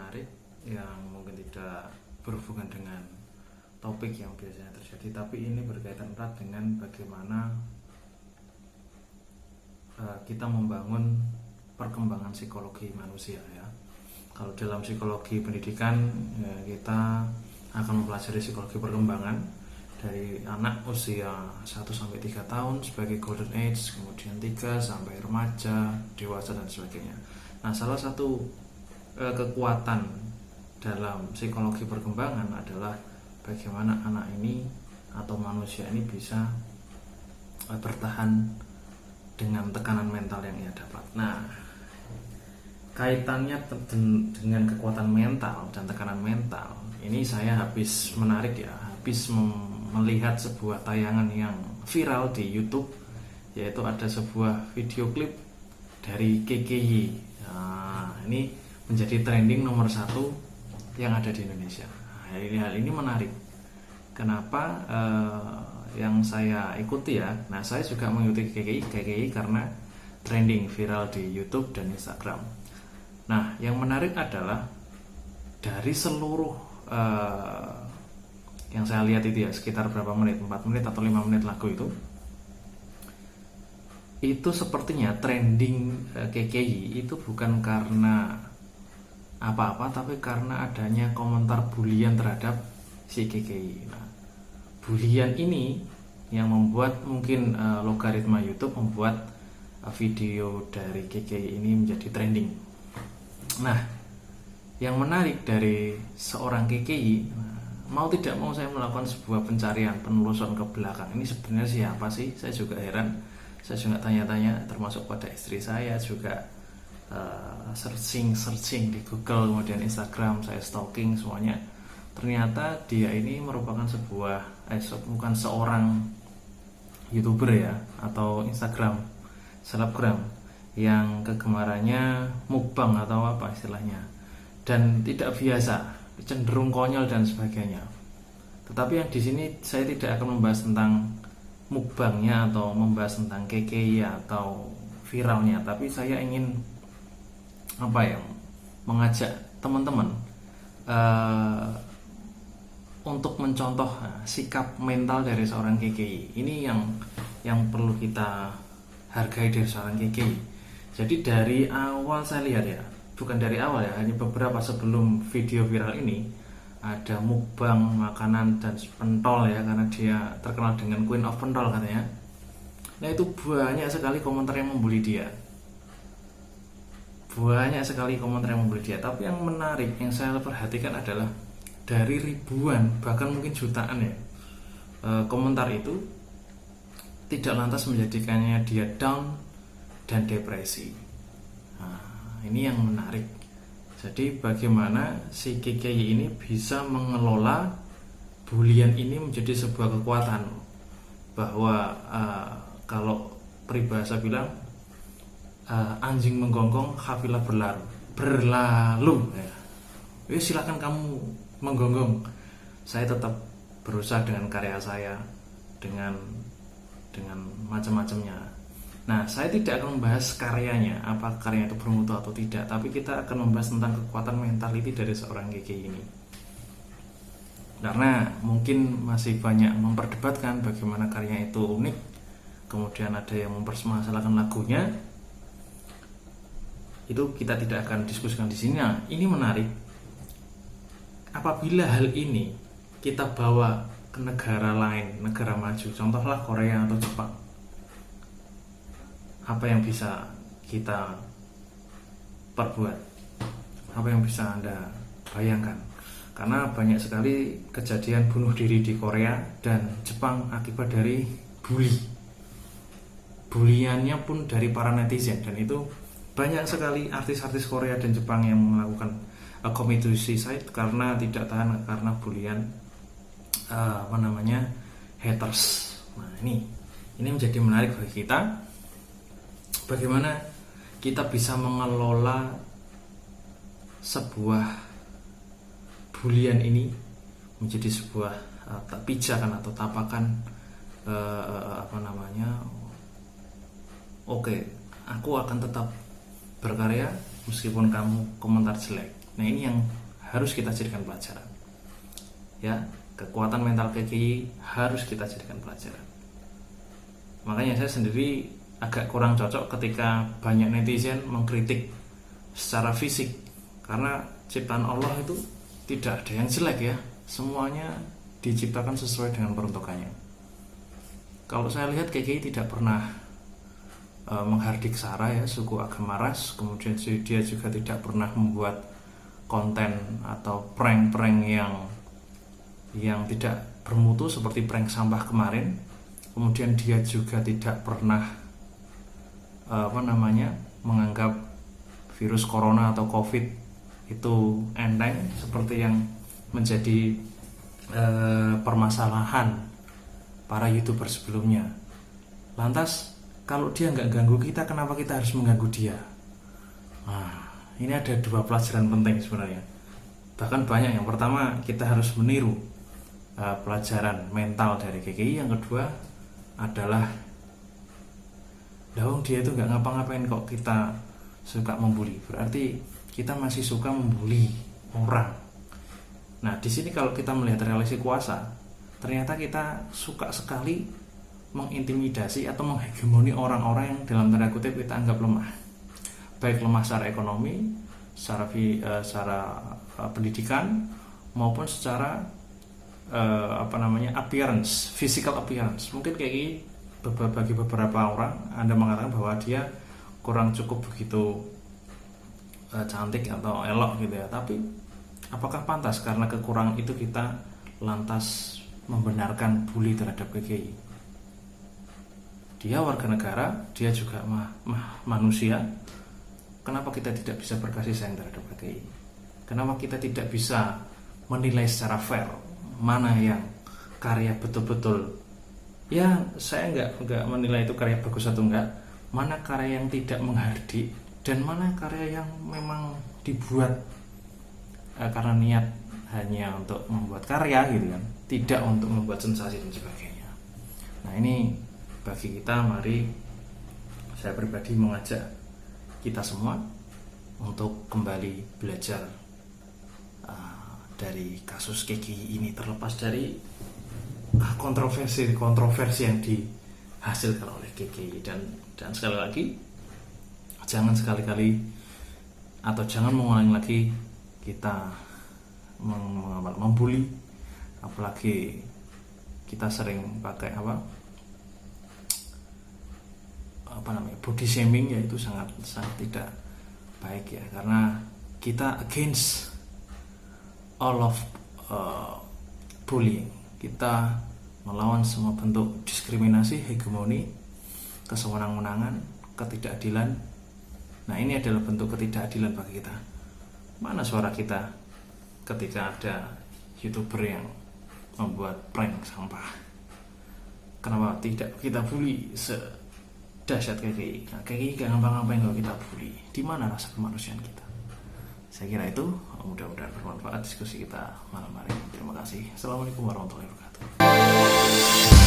menarik yang mungkin tidak berhubungan dengan topik yang biasanya terjadi, tapi ini berkaitan erat dengan bagaimana kita membangun perkembangan psikologi manusia ya. Kalau dalam psikologi pendidikan ya, kita akan mempelajari psikologi perkembangan dari anak usia 1-3 tahun sebagai golden age, kemudian 3 sampai remaja, dewasa dan sebagainya. Nah, salah satu kekuatan dalam psikologi perkembangan adalah bagaimana anak ini atau manusia ini bisa bertahan dengan tekanan mental yang ia dapat. Nah, kaitannya dengan kekuatan mental dan tekanan mental ini saya habis melihat sebuah tayangan yang viral di YouTube, yaitu ada sebuah video klip dari KKY. Nah, ini menjadi trending nomor 1 yang ada di Indonesia. Nah, hal ini menarik. Kenapa yang saya ikuti ya? Nah, saya juga mengikuti KKY karena trending viral di YouTube dan Instagram. Nah, yang menarik adalah dari seluruh yang saya lihat itu ya, sekitar berapa menit, 4 menit atau 5 menit lagu itu sepertinya trending KKY itu bukan karena apa-apa, tapi karena adanya komentar bulian terhadap si KKY. Nah, bulian ini yang membuat mungkin logaritma YouTube membuat video dari KKY ini menjadi trending. Nah, yang menarik dari seorang KKY, mau tidak mau saya melakukan sebuah pencarian, penelusuran ke belakang. Ini sebenarnya siapa sih? Saya juga heran. Saya juga tanya-tanya, termasuk pada istri saya juga searching di Google, kemudian Instagram, saya stalking semuanya. Ternyata dia ini merupakan bukan seorang YouTuber ya, atau Instagram selebgram yang kegemarannya mukbang atau apa istilahnya, dan tidak biasa, cenderung konyol dan sebagainya. Tetapi yang di sini saya tidak akan membahas tentang mukbangnya atau membahas tentang KKY atau viralnya, tapi saya ingin mengajak teman-teman untuk mencontoh sikap mental dari seorang KKY. Ini yang perlu kita hargai dari seorang KKY. Jadi dari awal saya lihat ya, bukan dari awal ya, hanya beberapa sebelum video viral ini, ada mukbang makanan dan pentol ya, karena dia terkenal dengan Queen of Pentol katanya. Nah, itu banyak sekali komentar yang membuli dia. Tapi yang menarik yang saya perhatikan adalah dari ribuan bahkan mungkin jutaan ya komentar itu tidak lantas menjadikannya dia down dan depresi. Nah, ini yang menarik. Jadi bagaimana si KKY ini bisa mengelola bulian ini menjadi sebuah kekuatan, bahwa kalau peribahasa bilang anjing menggonggong kafilah berlalu ya. Silakan kamu menggonggong, saya tetap berusaha dengan karya saya, dengan macam-macamnya. Nah, saya tidak akan membahas karyanya, apa karya itu bermutu atau tidak, tapi kita akan membahas tentang kekuatan mentality dari seorang KKY ini. Karena mungkin masih banyak memperdebatkan bagaimana karyanya itu unik, kemudian ada yang mempermasalahkan lagunya. Itu kita tidak akan diskusikan di sini. Nah, ini menarik. Apabila hal ini kita bawa ke negara lain, negara maju, contohlah Korea atau Jepang, apa yang bisa kita perbuat? Apa yang bisa Anda bayangkan? Karena banyak sekali kejadian bunuh diri di Korea dan Jepang akibat dari buliannya pun dari para netizen, dan itu banyak sekali artis-artis Korea dan Jepang yang melakukan commit suicide karena tidak tahan karena bulian haters. Nah, ini menjadi menarik bagi kita, bagaimana kita bisa mengelola sebuah bulian ini menjadi sebuah pijakan atau tapakan. Oke, aku akan tetap berkarya meskipun kamu komentar jelek. Nah, ini yang harus kita jadikan pelajaran. Ya, kekuatan mental KKI harus kita jadikan pelajaran. Makanya saya sendiri agak kurang cocok ketika banyak netizen mengkritik secara fisik, karena ciptaan Allah itu tidak ada yang jelek ya, semuanya diciptakan sesuai dengan peruntukannya. Kalau saya lihat KKI tidak pernah menghardik sara ya, suku agama ras, kemudian dia juga tidak pernah membuat konten atau prank-prank yang tidak bermutu seperti prank sampah kemarin. Kemudian dia juga tidak pernah menganggap virus corona atau covid itu enteng seperti yang menjadi permasalahan para YouTuber sebelumnya. Lantas kalau dia nggak ganggu kita, kenapa kita harus mengganggu dia? Nah, ini ada dua pelajaran penting sebenarnya. Bahkan banyak. Yang pertama, kita harus meniru pelajaran mental dari KKI. Yang kedua adalah dahung dia itu nggak ngapa-ngapain kok kita suka membuli, berarti kita masih suka membuli orang. Nah, di sini kalau kita melihat relasi kuasa, ternyata kita suka sekali mengintimidasi atau menghegemoni orang-orang yang dalam tanda kutip kita anggap lemah, baik lemah secara ekonomi, secara pendidikan, maupun secara appearance, physical appearance. Mungkin kayak bagi beberapa orang Anda mengatakan bahwa dia kurang cukup begitu cantik atau elok gitu ya. Tapi apakah pantas karena kekurangan itu kita lantas membenarkan bully terhadap KKI? Dia warga negara, dia juga manusia. Kenapa kita tidak bisa berkasih sayang terhadap KKI? Kenapa kita tidak bisa menilai secara fair mana yang karya betul-betul, ya saya nggak menilai itu karya bagus atau enggak, mana karya yang tidak menghardik dan mana karya yang memang dibuat karena niat hanya untuk membuat karya gitu kan, tidak untuk membuat sensasi dan sebagainya. Nah, ini bagi kita, mari saya pribadi mengajak kita semua untuk kembali belajar dari kasus KKI ini, terlepas dari kontroversi yang dihasilkan oleh KKI. Dan sekali lagi, jangan sekali-kali atau jangan mengulangi lagi kita membuli, apalagi kita sering pakai body shaming, yaitu sangat tidak baik ya, karena kita against all of bullying. Kita melawan semua bentuk diskriminasi, hegemoni, kesewenang-wenangan, ketidakadilan. Nah, ini adalah bentuk ketidakadilan bagi kita. Mana suara kita ketika ada YouTuber yang membuat prank sampah? Kenapa tidak kita bully sedahsyat KKI? Nah, KKI gak ngapa-ngapain kalau kita bully. Di mana rasa kemanusiaan kita? Saya kira itu, mudah-mudahan bermanfaat diskusi kita malam hari. Terima kasih. Assalamualaikum warahmatullahi wabarakatuh.